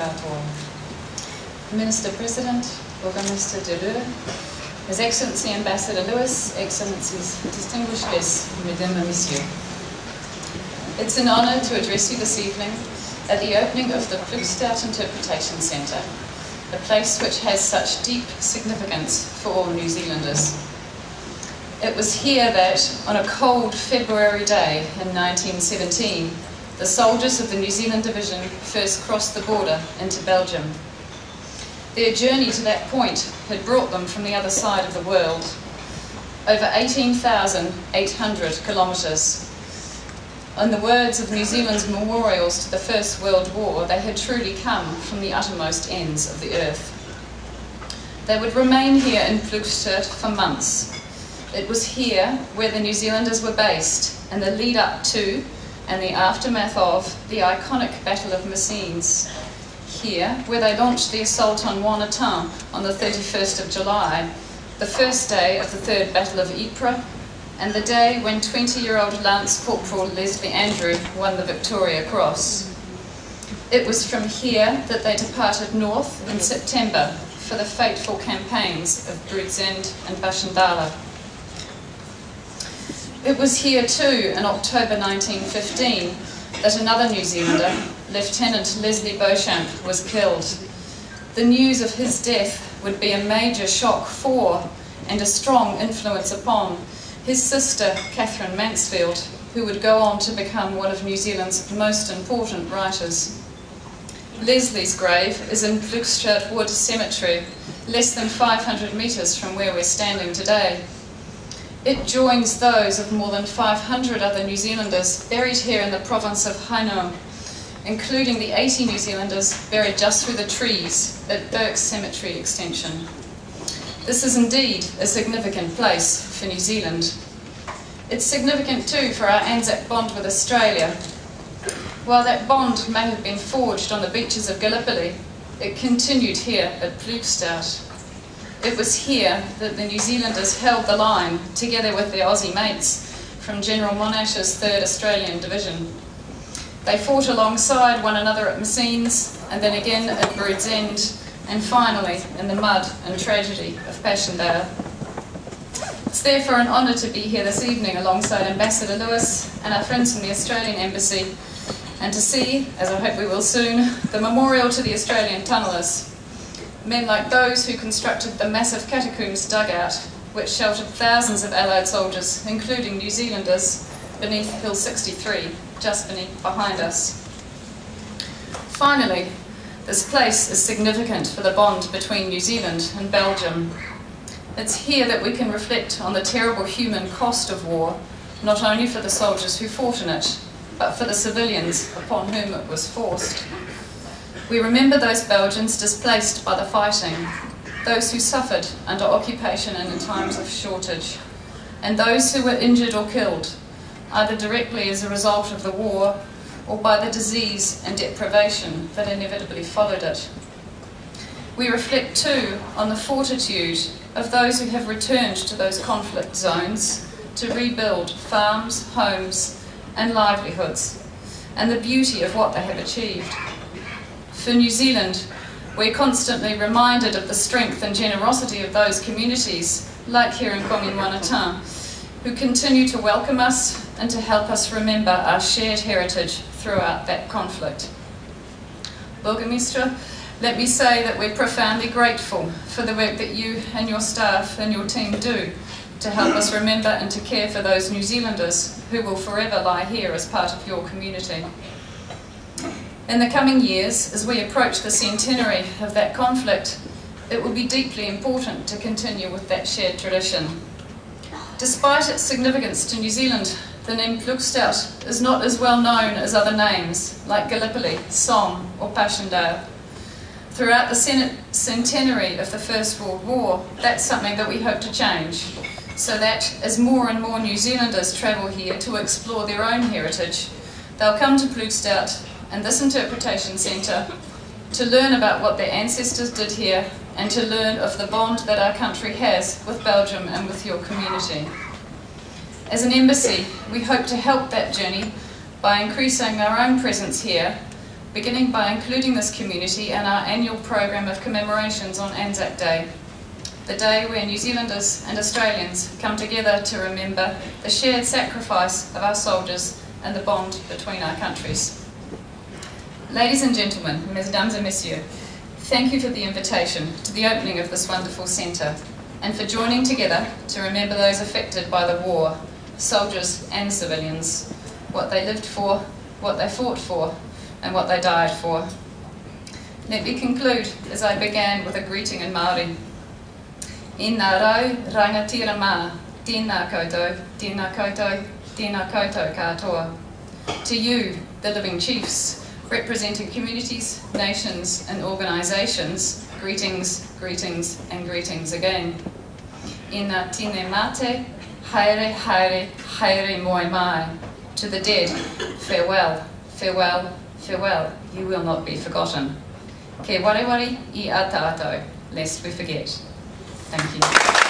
katoa. Minister President, Burgermeister de Leu, His Excellency Ambassador Lewis, Excellencies, distinguished guests, Mesdames et Messieurs. It's an honour to address you this evening at the opening of the Ploegsteert Interpretation Centre, a place which has such deep significance for all New Zealanders. It was here that, on a cold February day in 1917, the soldiers of the New Zealand Division first crossed the border into Belgium. Their journey to that point had brought them from the other side of the world, over 18,800 kilometres. In the words of New Zealand's memorials to the First World War, they had truly come from the uttermost ends of the earth. They would remain here in Ploegsteert for months. It was here where the New Zealanders were based in the lead up to and the aftermath of the iconic Battle of Messines. Here, where they launched the assault on Warneton on the 31st of July, the first day of the Third Battle of Ypres, and the day when 20-year-old Lance Corporal Leslie Andrew won the Victoria Cross. It was from here that they departed north in September for the fateful campaigns of Ploegsteert and Passchendaele. It was here too, in October 1915, that another New Zealander, Lieutenant Leslie Beauchamp, was killed. The news of his death would be a major shock for, and a strong influence upon, his sister, Catherine Mansfield, who would go on to become one of New Zealand's most important writers. Leslie's grave is in Ploegsteert Wood Cemetery, less than 500 metres from where we're standing today. It joins those of more than 500 other New Zealanders buried here in the province of Hainaut, including the 80 New Zealanders buried just through the trees at Burke's Cemetery Extension. This is indeed a significant place for New Zealand. It's significant too for our Anzac bond with Australia. While that bond may have been forged on the beaches of Gallipoli, it continued here at Ploegsteert. It was here that the New Zealanders held the line, together with their Aussie mates from General Monash's 3rd Australian Division. They fought alongside one another at Messines, and then again at Ploegsteert, and finally in the mud and tragedy of Passchendaele. It's therefore an honour to be here this evening alongside Ambassador Lewis and our friends from the Australian Embassy, and to see, as I hope we will soon, the memorial to the Australian tunnellers. Men like those who constructed the massive catacombs dugout, which sheltered thousands of Allied soldiers, including New Zealanders, beneath Hill 63, just behind us. Finally, this place is significant for the bond between New Zealand and Belgium. It's here that we can reflect on the terrible human cost of war, not only for the soldiers who fought in it, but for the civilians upon whom it was forced. We remember those Belgians displaced by the fighting, those who suffered under occupation and in times of shortage, and those who were injured or killed, either directly as a result of the war or by the disease and deprivation that inevitably followed it. We reflect too on the fortitude of those who have returned to those conflict zones to rebuild farms, homes and livelihoods, and the beauty of what they have achieved. For New Zealand, we're constantly reminded of the strength and generosity of those communities, like here in Commune Warneton, who continue to welcome us and to help us remember our shared heritage throughout that conflict. Burgermeister, let me say that we're profoundly grateful for the work that you and your staff and your team do to help us remember and to care for those New Zealanders who will forever lie here as part of your community. In the coming years, as we approach the centenary of that conflict, it will be deeply important to continue with that shared tradition. Despite its significance to New Zealand, the name Ploegsteert is not as well known as other names like Gallipoli, Somme or Passchendaele. Throughout the centenary of the First World War, that's something that we hope to change, so that as more and more New Zealanders travel here to explore their own heritage, they'll come to Ploegsteert and this interpretation centre to learn about what their ancestors did here and to learn of the bond that our country has with Belgium and with your community. As an embassy, we hope to help that journey by increasing our own presence here, beginning by including this community in our annual program of commemorations on Anzac Day, the day where New Zealanders and Australians come together to remember the shared sacrifice of our soldiers and the bond between our countries. Ladies and gentlemen, mesdames et messieurs, thank you for the invitation to the opening of this wonderful centre and for joining together to remember those affected by the war, soldiers and civilians, what they lived for, what they fought for, and what they died for. Let me conclude as I began with a greeting in Māori. Ina rau rangatira mā, tēnā koutou, tēnā koutou, tēnā koutou katoa. To you, the living chiefs, representing communities, nations and organisations, greetings, greetings and greetings again. Ina tine mate, haere, haere, haere moi mai. To the dead, farewell, farewell, farewell, you will not be forgotten. Ke wareware I a tātou, lest we forget. Thank you.